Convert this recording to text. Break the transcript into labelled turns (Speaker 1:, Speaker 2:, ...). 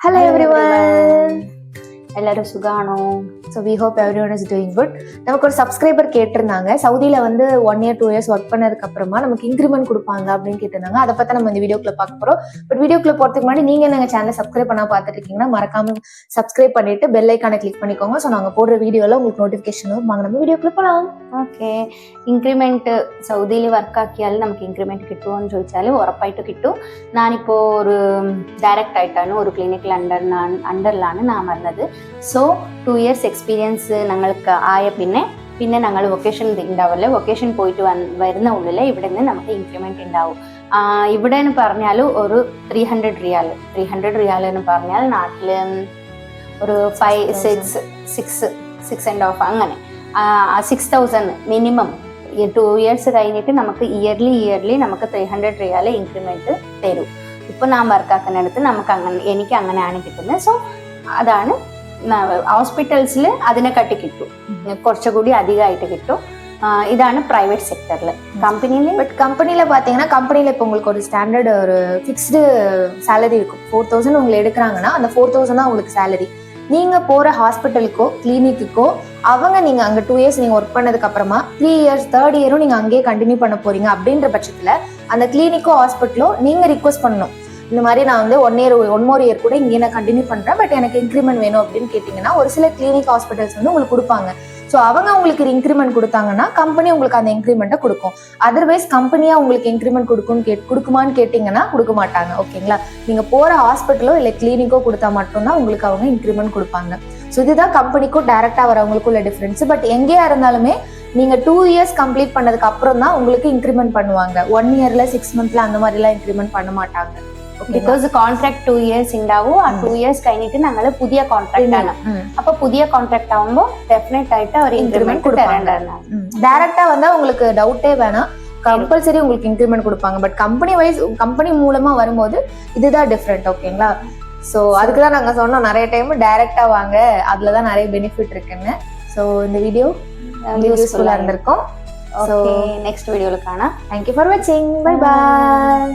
Speaker 1: Hello everyone.
Speaker 2: எல்லாரும் சுகானோ.
Speaker 1: So we hope everyone is doing good. நமக்கு ஒரு சப்ஸ்கிரைபர் கேட்டிருந்தாங்க, சவுதியில வந்து 1 year 2 years ஒர்க் பண்ணதுக்கு அப்புறமா நமக்கு இன்க்ரிமெண்ட் கொடுப்பாங்க அப்படின்னு கேட்டிருந்தாங்க. அதை பத்தி நம்ம இந்த வீடியோக்குள்ள பார்க்க போறோம். பட் வீடியோக்குள்ள போறதுக்கு முன்னாடி நீங்க எங்க சேனலை சப்ஸ்கிரைப் பண்ணா பார்த்துட்டு இருக்கீங்கன்னா மறக்காம சப்ஸ்கிரைப் பண்ணிட்டு பெல் ஐக்கானை கிளிக் பண்ணிக்கோங்க. ஸோ நாங்க போடுற வீடியோல உங்களுக்கு நோட்டிபிகேஷன் வரும். வாங்க நம்ம வீடியோக்குள்ள போகலாம்.
Speaker 2: ഓക്കെ, ഇൻക്രിമെന്റ് സൗദിയിൽ വർക്കാക്കിയാൽ നമുക്ക് ഇൻക്രിമെന്റ് കിട്ടുമോയെന്ന് ചോദിച്ചാൽ ഉറപ്പായിട്ട് കിട്ടും. ഞാനിപ്പോൾ ഒരു ഡയറക്റ്റ് ആയിട്ടാണ് ഒരു ക്ലിനിക്കിൽ അണ്ടറിലാണ് ഞാൻ വന്നത്. സോ 2 years എക്സ്പീരിയൻസ് ഞങ്ങൾക്ക് ആയ പിന്നെ ഞങ്ങൾ വൊക്കേഷൻ ഉണ്ടാവില്ല. വൊക്കേഷൻ പോയിട്ട് വരുന്ന ഉള്ളിൽ ഇവിടെ നിന്ന് നമുക്ക് ഇൻക്രിമെന്റ് ഉണ്ടാവും. ഇവിടെ എന്ന് പറഞ്ഞാൽ ഒരു 300 റിയാൽ എന്ന് പറഞ്ഞാൽ നാട്ടിൽ ഒരു 6.5 അങ്ങനെ 6,000 മിനിമം. 2 years കഴിഞ്ഞിട്ട് നമുക്ക് ഇയർലി നമുക്ക് 300 റിയാൽ ഇൻക്രിമെന്റ് തരും. ഇപ്പോൾ ഞാൻ വർക്കാക്കുന്നിടത്ത് എനിക്ക് അങ്ങനെയാണ് കിട്ടുന്നത്. സോ അതാണ് ഹോസ്പിറ്റൽസിൽ അതിനെക്കാട്ടി കിട്ടും, കുറച്ചുകൂടി അധികമായിട്ട് കിട്ടും. இதான பிரைவேட் செக்டர்ல.
Speaker 1: கம்பெனில பாத்தீங்கன்னா கம்பெனில இப்போ உங்களுக்கு ஒரு ஸ்டாண்டர்ட் ஒரு ஃபிக்ஸ்டு சேலரி இருக்கும். 4,000 உங்களை எடுக்கிறாங்கன்னா அந்த 4,000 தான் உங்களுக்கு சேலரி. நீங்க போற ஹாஸ்பிட்டலுக்கோ கிளினிக்குக்கோ அவங்க நீங்க அங்க 2 years நீங்க ஒர்க் பண்ணதுக்கு அப்புறமா 3 years 3rd year நீங்க அங்கேயே கண்டினியூ பண்ண போறீங்க அப்படின்ற பட்சத்துல அந்த கிளினிக்கோ ஹாஸ்பிட்டலோ நீங்க ரிக்வஸ்ட் பண்ணணும், இந்த மாதிரி நான் வந்து 1 more year கூட இங்கே நான் கண்டினியூ பண்றேன், பட் எனக்கு இன்க்ரிமெண்ட் வேணும் அப்படின்னு கேட்டீங்கன்னா ஒரு சில கிளினிக் ஹாஸ்பிட்டல்ஸ் வந்து உங்களுக்கு கொடுப்பாங்க. ஸோ அவங்க உங்களுக்கு இன்க்ரிமெண்ட் கொடுத்தாங்கன்னா கம்பெனி உங்களுக்கு அந்த இன்க்ரிமெண்ட்டை கொடுக்கும். அதர்வைஸ் கம்பெனியா உங்களுக்கு இன்க்ரிமெண்ட் கொடுக்குமான்னு கேட்டீங்கன்னா கொடுக்க மாட்டாங்க. ஓகேங்களா, நீங்க போற ஹாஸ்பிட்டலோ இல்லை கிளினிக்கோ கொடுத்தா மட்டும்தான் உங்களுக்கு அவங்க இன்க்ரிமெண்ட் கொடுப்பாங்க. ஸோ இதுதான் கம்பெனிக்கும் டைரக்டா வரவங்களுக்கும் உள்ள டிஃபரன்ஸ். பட் எங்கேயா இருந்தாலுமே நீங்க 2 years கம்ப்ளீட் பண்ணதுக்கு அப்புறம் தான் உங்களுக்கு இன்க்ரிமெண்ட் பண்ணுவாங்க. 1 yearல 6 monthல அந்த மாதிரி எல்லாம் இன்க்ரிமெண்ட் பண்ண மாட்டாங்க.
Speaker 2: ബിക്കോസ് കോൺട്രാക്ട് 2 years ഉണ്ടാവും. ആ 2 years കഴിഞ്ഞിട്ട് ഞങ്ങൾ പുതിയ കോൺട്രാക്ട് ആണ്. അപ്പൊ പുതിയ കോൺട്രാക്ട് ആവുമ്പോൾ ഡെഫിനറ്റ് ആയിട്ട് അവർ ഇൻക്രിമെന്റ് തരേണ്ടതാണ്.
Speaker 1: டைரக்டா வந்தா உங்களுக்கு டவுட்டே வேணாம், கம்பல்சரி உங்களுக்கு இன்க்ரிமெண்ட் கொடுப்பாங்க. பட் கம்பெனி மூலமா வரும்போது இதுதான் டிஃப்ரெண்ட். ஓகேங்களா, ஸோ அதுக்கு தான் நாங்கள் சொன்னோம் நிறைய டைம் டைரக்டா வாங்க, அதுல தான் நிறைய பெனிஃபிட் இருக்குன்னு. ஸோ இந்த வீடியோ யூஸ்ஃபுல்லா இருந்திருக்கும்.
Speaker 2: ஸோ நெக்ஸ்ட் வீடியோல காணலாம்.
Speaker 1: தேங்க்யூ ஃபார் வாட்சிங். Bye bye.